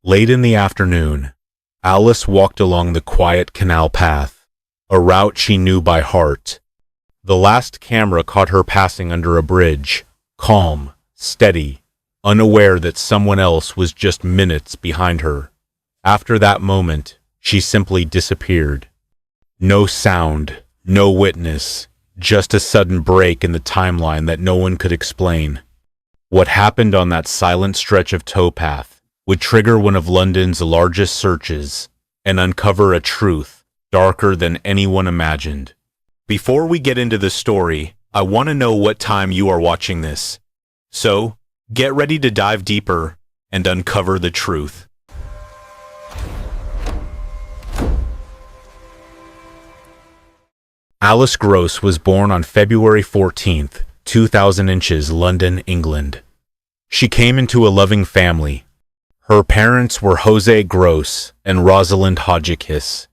Late in the afternoon, Alice walked along the quiet canal path, a route she knew by heart. The last camera caught her passing under a bridge, calm, steady, unaware that someone else was just minutes behind her. After that moment, she simply disappeared. No sound, no witness, just a sudden break in the timeline that no one could explain. What happened on that silent stretch of towpath would trigger one of London's largest searches and uncover a truth darker than anyone imagined. Before we get into the story, I want to know what time you are watching this. So, get ready to dive deeper and uncover the truth. Alice Gross was born on February 14th, 2000 inches, London, England. She came into a loving family. Her parents were Jose Gross and Rosalind Hodgkiss.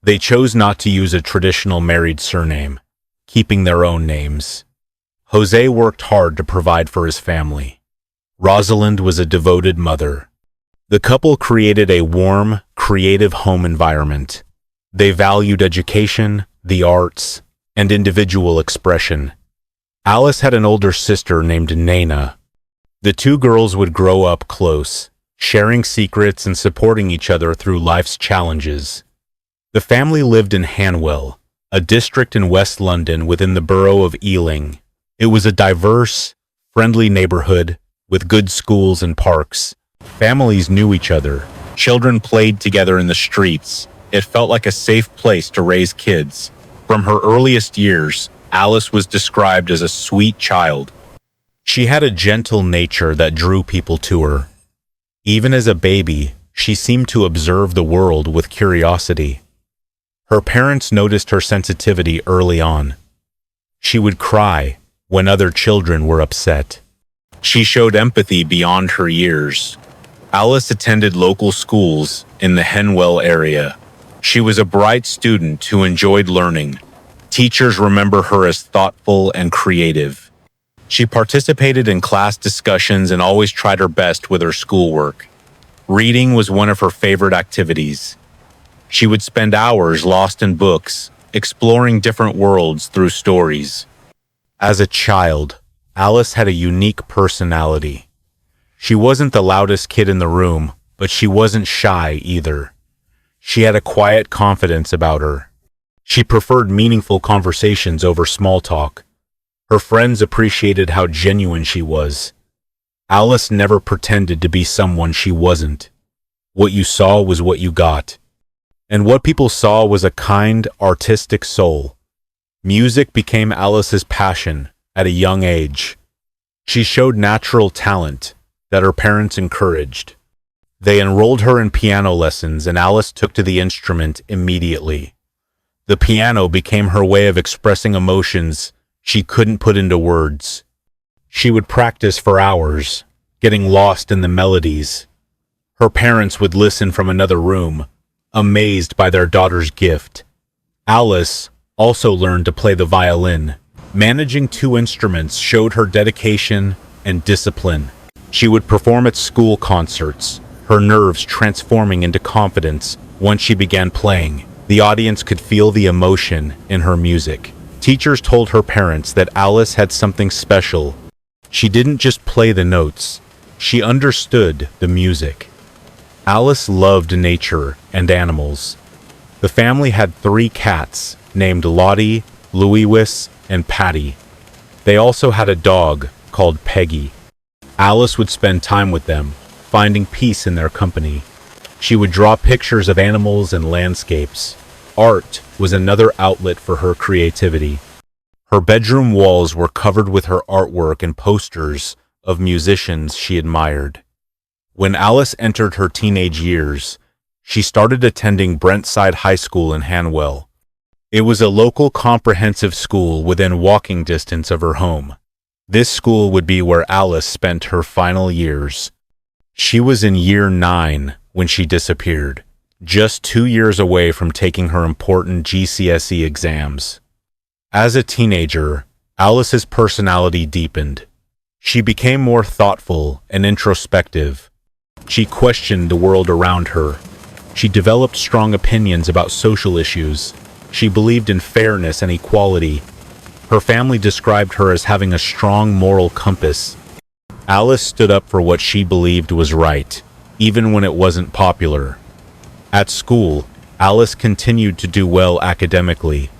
They chose not to use a traditional married surname, keeping their own names. Jose worked hard to provide for his family. Rosalind was a devoted mother. The couple created a warm, creative home environment. They valued education, the arts, and individual expression. Alice had an older sister named Nana. The two girls would grow up close, sharing secrets and supporting each other through life's challenges. The family lived in Hanwell, a district in West London within the borough of Ealing. It was a diverse, friendly neighborhood with good schools and parks. Families knew each other. Children played together in the streets. It felt like a safe place to raise kids. From her earliest years, Alice was described as a sweet child. She had a gentle nature that drew people to her. Even as a baby, she seemed to observe the world with curiosity. Her parents noticed her sensitivity early on. She would cry when other children were upset. She showed empathy beyond her years. Alice attended local schools in the Hanwell area. She was a bright student who enjoyed learning. Teachers remember her as thoughtful and creative. She participated in class discussions and always tried her best with her schoolwork. Reading was one of her favorite activities. She would spend hours lost in books, exploring different worlds through stories. As a child, Alice had a unique personality. She wasn't the loudest kid in the room, but she wasn't shy either. She had a quiet confidence about her. She preferred meaningful conversations over small talk. Her friends appreciated how genuine she was. Alice never pretended to be someone she wasn't. What you saw was what you got. And what people saw was a kind, artistic soul. Music became Alice's passion at a young age. She showed natural talent that her parents encouraged. They enrolled her in piano lessons, and Alice took to the instrument immediately. The piano became her way of expressing emotions she couldn't put into words. She would practice for hours, getting lost in the melodies. Her parents would listen from another room, amazed by their daughter's gift. Alice also learned to play the violin. Managing two instruments showed her dedication and discipline. She would perform at school concerts, her nerves transforming into confidence once she began playing. The audience could feel the emotion in her music. Teachers told her parents that Alice had something special. She didn't just play the notes, she understood the music. Alice loved nature and animals. The family had 3 cats named Lottie, Louis, and Patty. They also had a dog called Peggy. Alice would spend time with them, finding peace in their company. She would draw pictures of animals and landscapes. Art was another outlet for her creativity. Her bedroom walls were covered with her artwork and posters of musicians she admired. When Alice entered her teenage years, she started attending Brentside High School in Hanwell. It was a local comprehensive school within walking distance of her home. This school would be where Alice spent her final years. She was in year 9 when she disappeared, just 2 years away from taking her important GCSE exams. As a teenager, Alice's personality deepened. She became more thoughtful and introspective. She questioned the world around her. She developed strong opinions about social issues. She believed in fairness and equality. Her family described her as having a strong moral compass. Alice stood up for what she believed was right, even when it wasn't popular. At school, Alice continued to do well academically.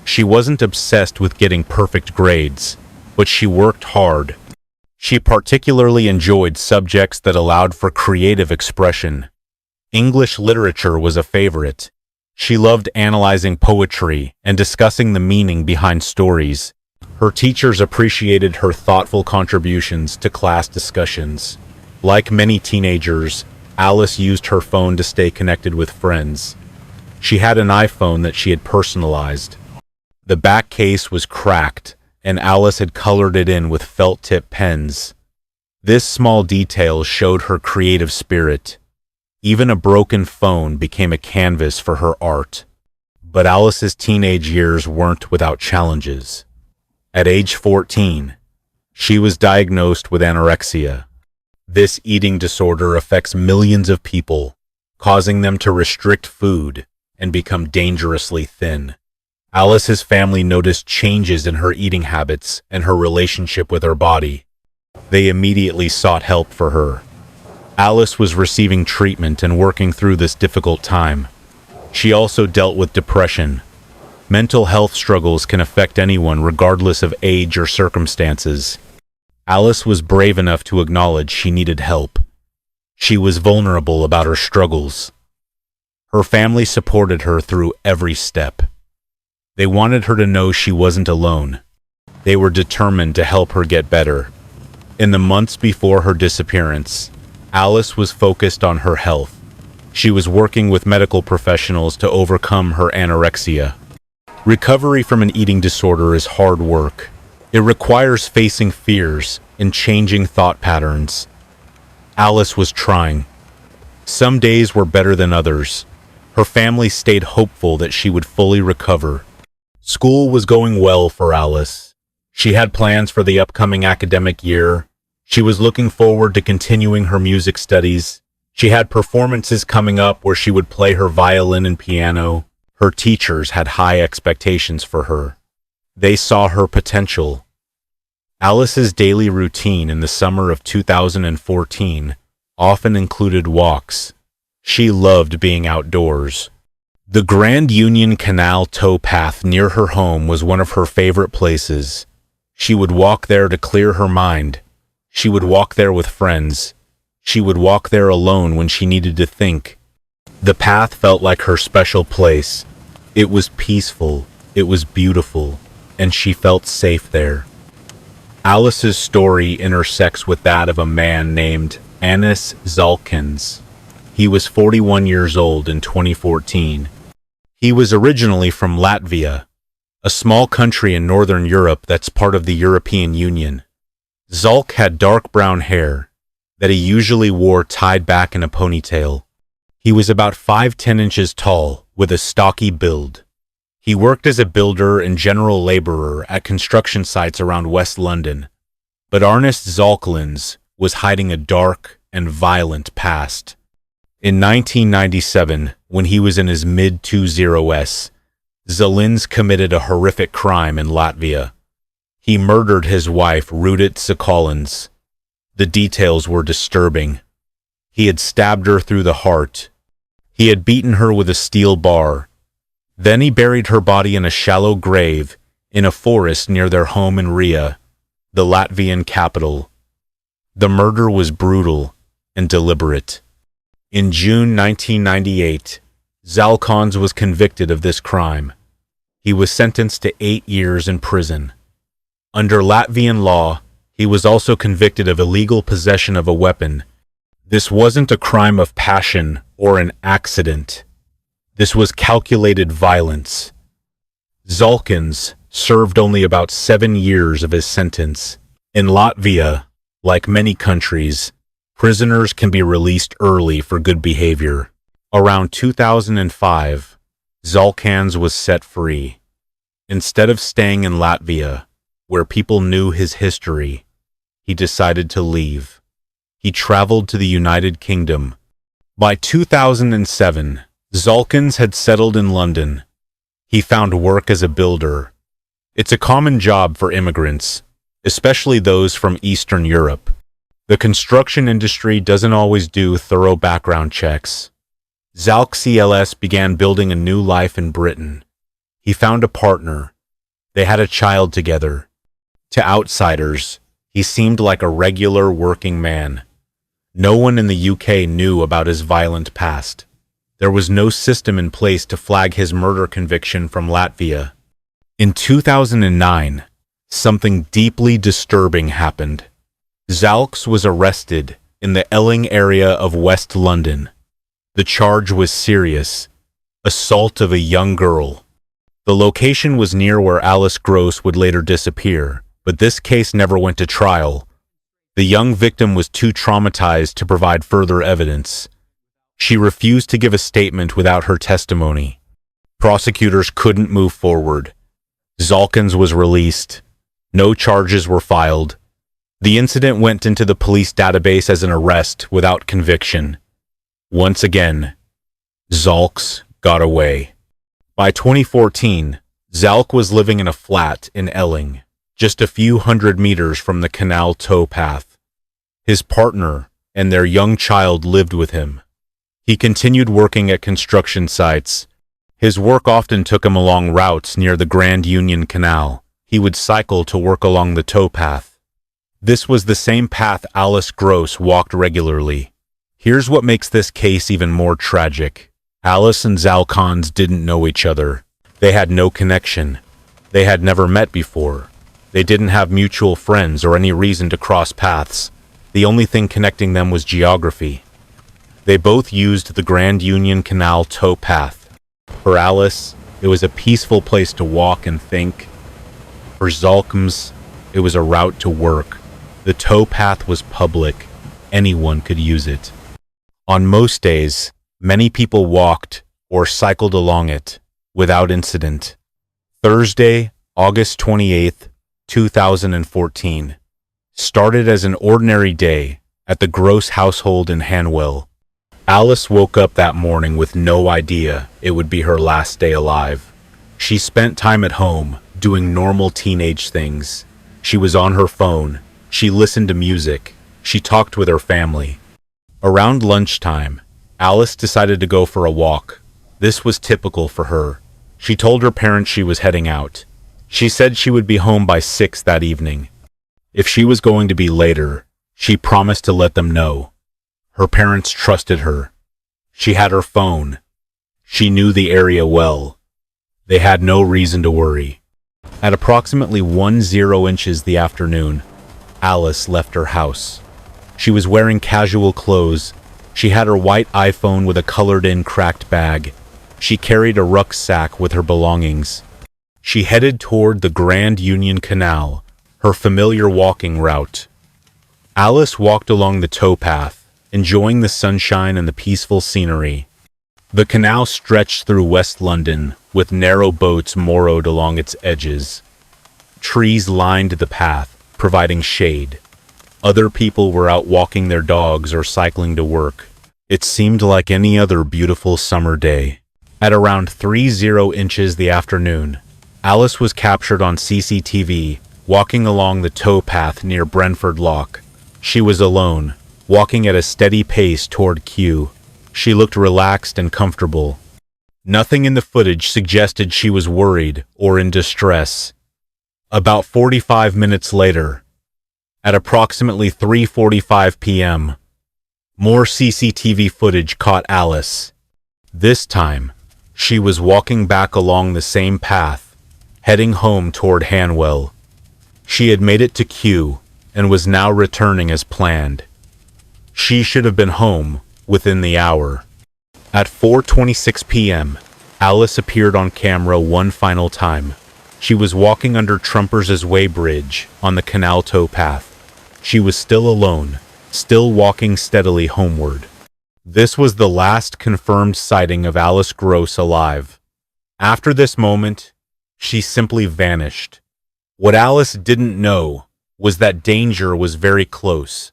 She wasn't obsessed with getting perfect grades, but she worked hard. She particularly enjoyed subjects that allowed for creative expression. English literature was a favorite. She loved analyzing poetry and discussing the meaning behind stories. Her teachers appreciated her thoughtful contributions to class discussions. Like many teenagers, Alice used her phone to stay connected with friends. She had an iPhone that she had personalized. The back case was cracked, and Alice had colored it in with felt-tip pens. This small detail showed her creative spirit. Even a broken phone became a canvas for her art. But Alice's teenage years weren't without challenges. At age 14, she was diagnosed with anorexia. This eating disorder affects millions of people, causing them to restrict food and become dangerously thin. Alice's family noticed changes in her eating habits and her relationship with her body. They immediately sought help for her. Alice was receiving treatment and working through this difficult time. She also dealt with depression. Mental health struggles can affect anyone regardless of age or circumstances. Alice was brave enough to acknowledge she needed help. She was vulnerable about her struggles. Her family supported her through every step. They wanted her to know she wasn't alone. They were determined to help her get better. In the months before her disappearance, Alice was focused on her health. She was working with medical professionals to overcome her anorexia. Recovery from an eating disorder is hard work. It requires facing fears and changing thought patterns. Alice was trying. Some days were better than others. Her family stayed hopeful that she would fully recover. School was going well for Alice. She had plans for the upcoming academic year. She was looking forward to continuing her music studies. She had performances coming up where she would play her violin and piano. Her teachers had high expectations for her. They saw her potential. Alice's daily routine in the summer of 2014 often included walks. She loved being outdoors. The Grand Union Canal towpath near her home was one of her favorite places. She would walk there to clear her mind. She would walk there with friends. She would walk there alone when she needed to think. The path felt like her special place. It was peaceful, it was beautiful, and she felt safe there. Alice's story intersects with that of a man named Arnis Zalkalns. He was 41 years old in 2014. He was originally from Latvia, a small country in Northern Europe that's part of the European Union. Zalk had dark brown hair that he usually wore tied back in a ponytail. He was about 5'10" inches tall, with a stocky build. He worked as a builder and general laborer at construction sites around West London. But Arnis Zalkalns was hiding a dark and violent past. In 1997, when he was in his mid-20s, Zalkalns committed a horrific crime in Latvia. He murdered his wife, Arnis Zalkalns. The details were disturbing. He had stabbed her through the heart. He had beaten her with a steel bar. Then he buried her body in a shallow grave in a forest near their home in Riga, the Latvian capital. The murder was brutal and deliberate. In June 1998, Zalkalns was convicted of this crime. He was sentenced to 8 years in prison. Under Latvian law, he was also convicted of illegal possession of a weapon. This wasn't a crime of passion or an accident. This was calculated violence. Zalkalns served only about 7 years of his sentence. In Latvia, like many countries, prisoners can be released early for good behavior. Around 2005, Zalkalns was set free. Instead of staying in Latvia, where people knew his history, he decided to leave. he traveled to the United Kingdom. By 2007, Zalkalns had settled in London. He found work as a builder. It's a common job for immigrants, especially those from Eastern Europe. The construction industry doesn't always do thorough background checks. Zalkalns began building a new life in Britain. He found a partner. They had a child together. To outsiders, he seemed like a regular working man. No one in the UK knew about his violent past. There was no system in place to flag his murder conviction from Latvia. In 2009, something deeply disturbing happened. Zalkalns was arrested in the Ealing area of West London. The charge was serious: assault of a young girl. The location was near where Alice Gross would later disappear, but this case never went to trial. The young victim was too traumatized to provide further evidence. She refused to give a statement without her testimony. Prosecutors couldn't move forward. Zalkalns was released. No charges were filed. The incident went into the police database as an arrest without conviction. Once again, Zalkalns got away. By 2014, Zalkalns was living in a flat in Ealing, just a few hundred meters from the canal towpath. His partner and their young child lived with him. He continued working at construction sites. His work often took him along routes near the Grand Union Canal. He would cycle to work along the towpath. This was the same path Alice Gross walked regularly. Here's what makes this case even more tragic. Alice and Zalkalns didn't know each other. They had no connection. They had never met before. They didn't have mutual friends or any reason to cross paths. The only thing connecting them was geography. They both used the Grand Union Canal towpath. For Alice, it was a peaceful place to walk and think. For Zalkalns, it was a route to work. The towpath was public. Anyone could use it. On most days, many people walked or cycled along it without incident. Thursday, August 28th, 2014, started as an ordinary day at the Gross household in Hanwell. Alice woke up that morning with no idea it would be her last day alive. She spent time at home, doing normal teenage things. She was on her phone. She listened to music. She talked with her family. Around lunchtime, Alice decided to go for a walk. This was typical for her. She told her parents she was heading out. She said she would be home by 6 that evening. If she was going to be later, she promised to let them know. Her parents trusted her. She had her phone. She knew the area well. They had no reason to worry. At approximately 10 inches the afternoon, Alice left her house. She was wearing casual clothes. She had her white iPhone with a colored-in cracked bag. She carried a rucksack with her belongings. She headed toward the Grand Union Canal, her familiar walking route. Alice walked along the towpath, enjoying the sunshine and the peaceful scenery. The canal stretched through West London, with narrow boats moored along its edges. Trees lined the path, providing shade. Other people were out walking their dogs or cycling to work. It seemed like any other beautiful summer day. At around 30 inches the afternoon, Alice was captured on CCTV, walking along the towpath near Brentford Lock. She was alone, walking at a steady pace toward Kew. She looked relaxed and comfortable. Nothing in the footage suggested she was worried or in distress. About 45 minutes later, at approximately 3:45 p.m., more CCTV footage caught Alice. This time, she was walking back along the same path, heading home toward Hanwell. She had made it to Kew and was now returning as planned. She should have been home within the hour. At 4:26 p.m., Alice appeared on camera one final time. She was walking under Trumpers's Way Bridge on the canal towpath. She was still alone, still walking steadily homeward. This was the last confirmed sighting of Alice Gross alive. After this moment, she simply vanished. What Alice didn't know was that danger was very close.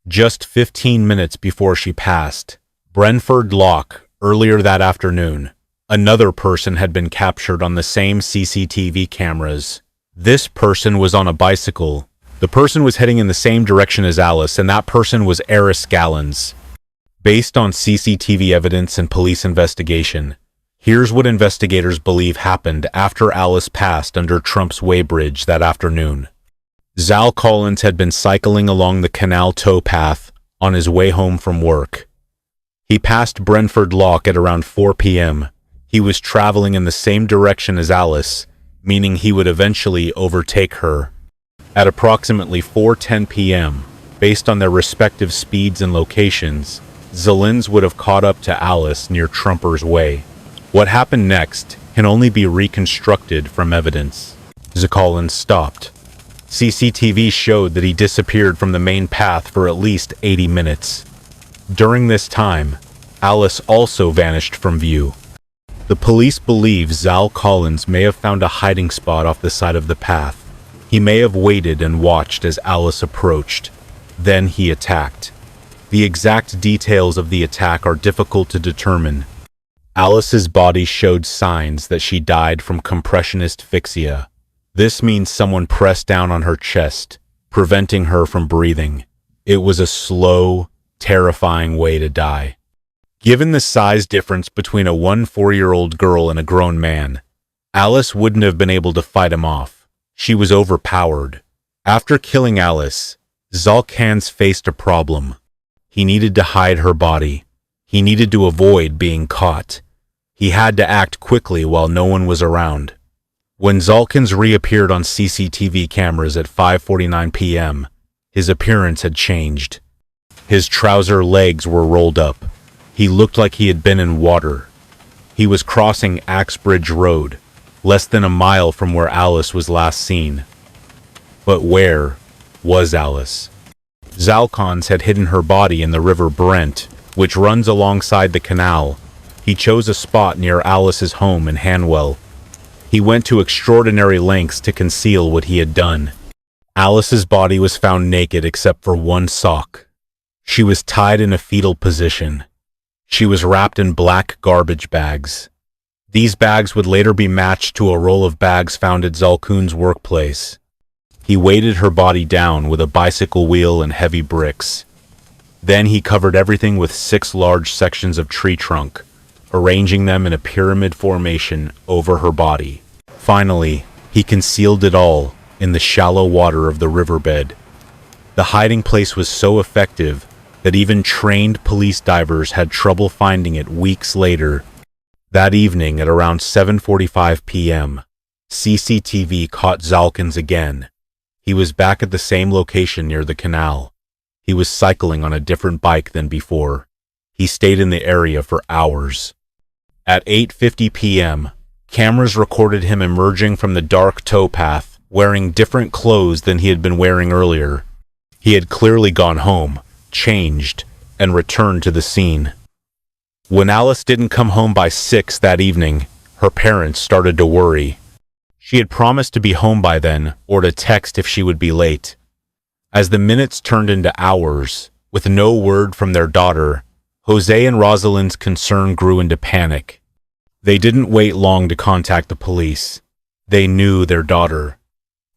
Just 15 minutes before she passed Brentford Lock earlier that afternoon, another person had been captured on the same CCTV cameras. This person was on a bicycle. The person was heading in the same direction as Alice, and that person was Arnis Zalkalns. Based on CCTV evidence and police investigation, here's what investigators believe happened after Alice passed under Trump's weighbridge that afternoon. Zalkalns had been cycling along the canal towpath on his way home from work. He passed Brentford Lock at around 4 p.m. He was traveling in the same direction as Alice, meaning he would eventually overtake her. At approximately 4:10 p.m., based on their respective speeds and locations, Zalkalns would have caught up to Alice near Trumper's Way. What happened next can only be reconstructed from evidence. Zalkalns stopped. CCTV showed that he disappeared from the main path for at least 80 minutes. During this time, Alice also vanished from view. The police believe Zalkalns may have found a hiding spot off the side of the path. He may have waited and watched as Alice approached. Then he attacked. The exact details of the attack are difficult to determine. Alice's body showed signs that she died from compression asphyxia. This means someone pressed down on her chest, preventing her from breathing. It was a slow, terrifying way to die. Given the size difference between a 4-year-old girl and a grown man, Alice wouldn't have been able to fight him off. She was overpowered. After killing Alice, Zalkalns faced a problem. He needed to hide her body. He needed to avoid being caught. He had to act quickly while no one was around. When Zalkalns reappeared on CCTV cameras at 5:49 p.m., his appearance had changed. His trouser legs were rolled up. He looked like he had been in water. He was crossing Axbridge Road, less than a mile from where Alice was last seen. But where was Alice? Zalkalns had hidden her body in the River Brent, which runs alongside the canal. He chose a spot near Alice's home in Hanwell. He went to extraordinary lengths to conceal what he had done. Alice's body was found naked except for one sock. She was tied in a fetal position. She was wrapped in black garbage bags. These bags would later be matched to a roll of bags found at Zalkalns' workplace. He weighted her body down with a bicycle wheel and heavy bricks. Then he covered everything with 6 large sections of tree trunk, arranging them in a pyramid formation over her body. Finally, he concealed it all in the shallow water of the riverbed. The hiding place was so effective that even trained police divers had trouble finding it weeks later. That evening at around 7:45 p.m., CCTV caught Zalkalns again. He was back at the same location near the canal. He was cycling on a different bike than before. He stayed in the area for hours. At 8:50 p.m., cameras recorded him emerging from the dark towpath, wearing different clothes than he had been wearing earlier. He had clearly gone home, changed, and returned to the scene. When Alice didn't come home by 6 that evening, her parents started to worry. She had promised to be home by then, or to text if she would be late. As the minutes turned into hours, with no word from their daughter, Jose and Rosalind's concern grew into panic. They didn't wait long to contact the police. They knew their daughter.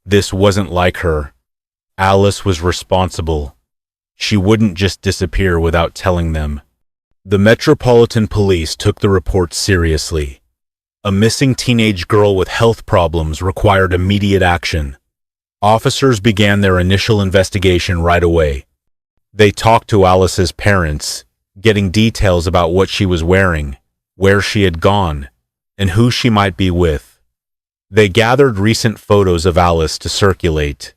This wasn't like her. Alice was responsible. She wouldn't just disappear without telling them. The Metropolitan Police took the report seriously. A missing teenage girl with health problems required immediate action. Officers began their initial investigation right away. They talked to Alice's parents, getting details about what she was wearing, where she had gone, and who she might be with. They gathered recent photos of Alice to circulate.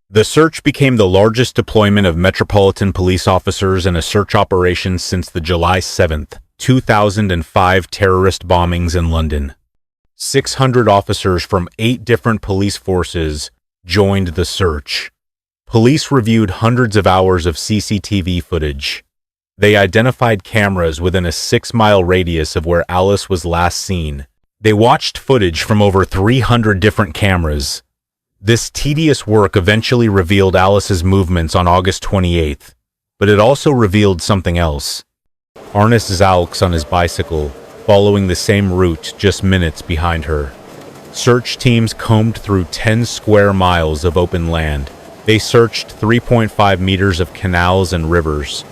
The search became the largest deployment of Metropolitan Police officers in a search operation since the July 7, 2005 terrorist bombings in London. 600 officers from 8 different police forces joined the search. Police reviewed hundreds of hours of CCTV footage. They identified cameras within a 6-mile radius of where Alice was last seen. They watched footage from over 300 different cameras. This tedious work eventually revealed Alice's movements on August 28th. But it also revealed something else. Arnis Zalkalns on his bicycle, following the same route just minutes behind her. Search teams combed through 10 square miles of open land. They searched 3.5 meters of canals and rivers.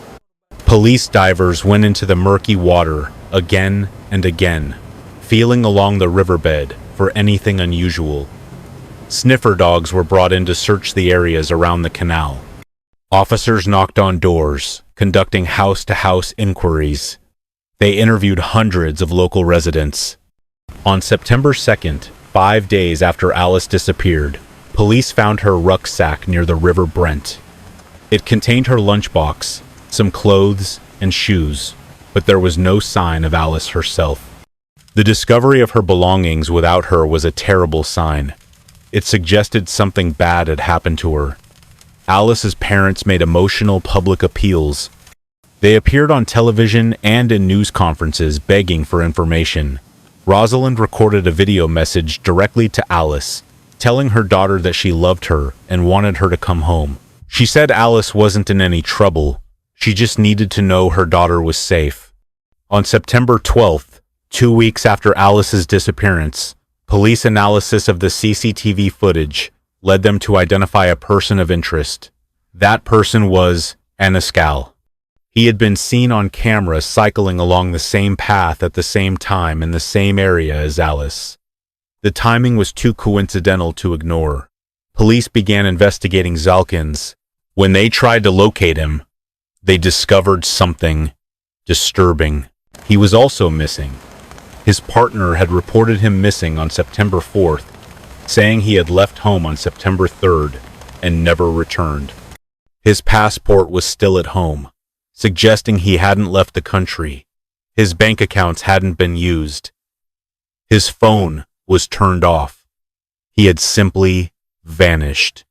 Police divers went into the murky water again and again, feeling along the riverbed for anything unusual. Sniffer dogs were brought in to search the areas around the canal. Officers knocked on doors, conducting house-to-house inquiries. They interviewed hundreds of local residents. On September 2nd, 5 days after Alice disappeared, police found her rucksack near the River Brent. It contained her lunchbox, some clothes, and shoes, but there was no sign of Alice herself. The discovery of her belongings without her was a terrible sign. It suggested something bad had happened to her. Alice's parents made emotional public appeals. They appeared on television and in news conferences begging for information. Rosalind recorded a video message directly to Alice, telling her daughter that she loved her and wanted her to come home. She said Alice wasn't in any trouble. She just needed to know her daughter was safe. On September 12th, 2 weeks after Alice's disappearance, police analysis of the CCTV footage led them to identify a person of interest. That person was Arnis Zalkalns. He had been seen on camera cycling along the same path at the same time in the same area as Alice. The timing was too coincidental to ignore. Police began investigating Zalkalns. When they tried to locate him, they discovered something disturbing. He was also missing. His partner had reported him missing on September 4th, saying he had left home on September 3rd and never returned. His passport was still at home, suggesting he hadn't left the country. His bank accounts hadn't been used. His phone was turned off. He had simply vanished.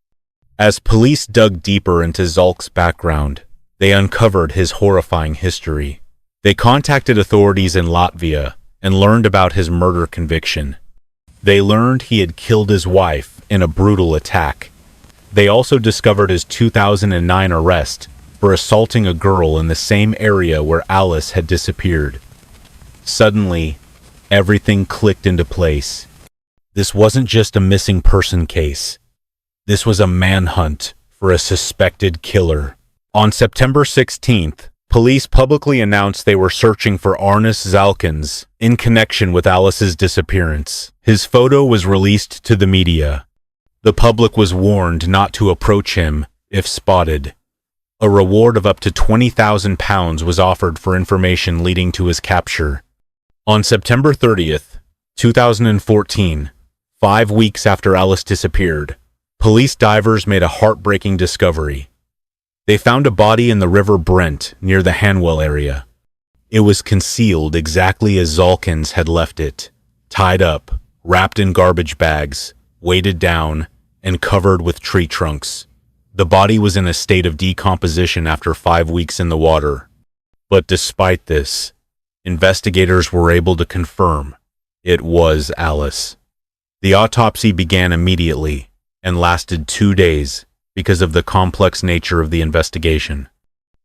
As police dug deeper into Zalkalns' background, they uncovered his horrifying history. They contacted authorities in Latvia and learned about his murder conviction. They learned he had killed his wife in a brutal attack. They also discovered his 2009 arrest for assaulting a girl in the same area where Alice had disappeared. Suddenly, everything clicked into place. This wasn't just a missing person case. This was a manhunt for a suspected killer. On September 16th, police publicly announced they were searching for Arnis Zalkalns in connection with Alice's disappearance. His photo was released to the media. The public was warned not to approach him if spotted. A reward of up to £20,000 was offered for information leading to his capture. On September 30th, 2014, 5 weeks after Alice disappeared, police divers made a heartbreaking discovery. They found a body in the River Brent near the Hanwell area. It was concealed exactly as Zalkalns had left it, tied up, wrapped in garbage bags, weighted down, and covered with tree trunks. The body was in a state of decomposition after 5 weeks in the water. But despite this, investigators were able to confirm it was Alice. The autopsy began immediately and lasted 2 days because of the complex nature of the investigation.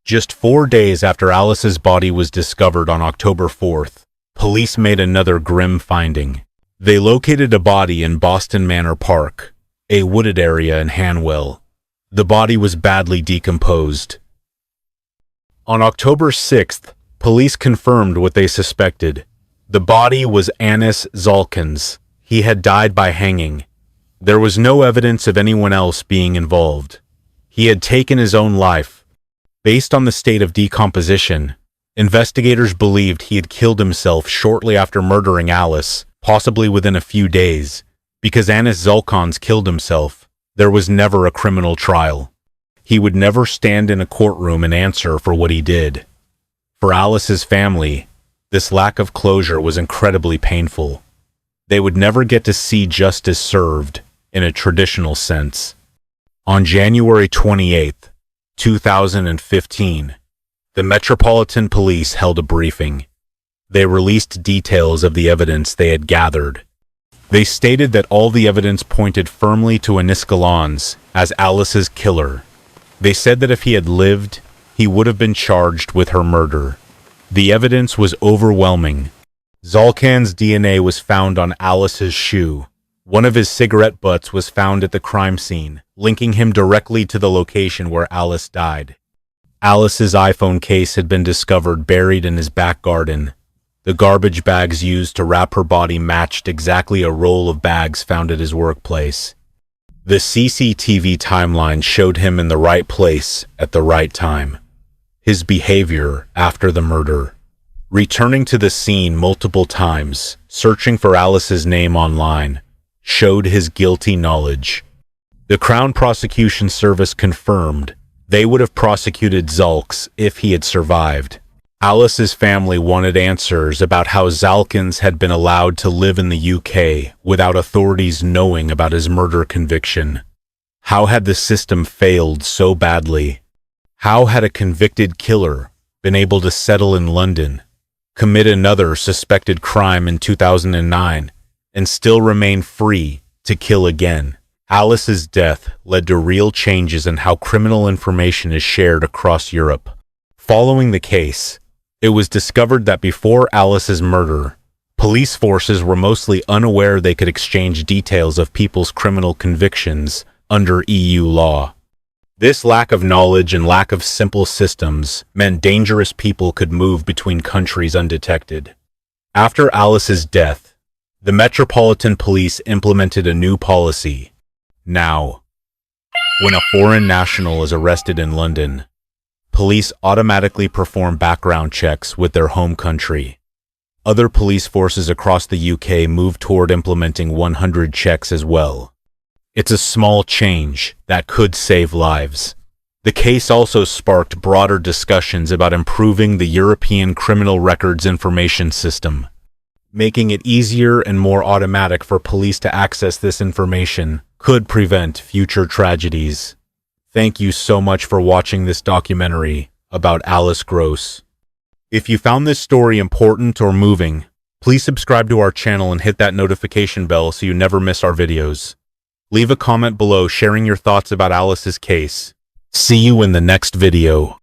Just 4 days after Alice's body was discovered on October 4th, police made another grim finding. They located a body in Boston Manor Park, a wooded area in Hanwell. The body was badly decomposed. On October 6th, police confirmed what they suspected. The body was Arnis Zalkalns. He had died by hanging. There was no evidence of anyone else being involved. He had taken his own life. Based on the state of decomposition, investigators believed he had killed himself shortly after murdering Alice, possibly within a few days. Because Arnis Zalkalns killed himself, there was never a criminal trial. He would never stand in a courtroom and answer for what he did. For Alice's family, this lack of closure was incredibly painful. They would never get to see justice served in a traditional sense. On January 28th, 2015, the Metropolitan Police held a briefing. They released details of the evidence they had gathered. They stated that all the evidence pointed firmly to Arnis Zalkalns as Alice's killer. They said that if he had lived, he would have been charged with her murder. The evidence was overwhelming. Zalkalns' DNA was found on Alice's shoe. One of his cigarette butts was found at the crime scene, linking him directly to the location where Alice died. Alice's iPhone case had been discovered buried in his back garden. The garbage bags used to wrap her body matched exactly a roll of bags found at his workplace. The CCTV timeline showed him in the right place at the right time. His behavior after the murder. Returning to the scene multiple times, searching for Alice's name online, showed his guilty knowledge. The Crown Prosecution Service confirmed they would have prosecuted Zalks if he had survived. Alice's family wanted answers about how Zalkalns had been allowed to live in the UK without authorities knowing about his murder conviction. How had the system failed so badly? How had a convicted killer been able to settle in London, commit another suspected crime in 2009, and still remain free to kill again? Alice's death led to real changes in how criminal information is shared across Europe. Following the case, it was discovered that before Alice's murder, police forces were mostly unaware they could exchange details of people's criminal convictions under EU law. This lack of knowledge and lack of simple systems meant dangerous people could move between countries undetected. After Alice's death, the Metropolitan Police implemented a new policy. Now, when a foreign national is arrested in London, police automatically perform background checks with their home country. Other police forces across the UK move toward implementing 100 checks as well. It's a small change that could save lives. The case also sparked broader discussions about improving the European Criminal Records Information System, making it easier and more automatic for police to access this information could prevent future tragedies. Thank you so much for watching this documentary about Alice Gross. If you found this story important or moving, please subscribe to our channel and hit that notification bell so you never miss our videos. Leave a comment below sharing your thoughts about Alice's case. See you in the next video.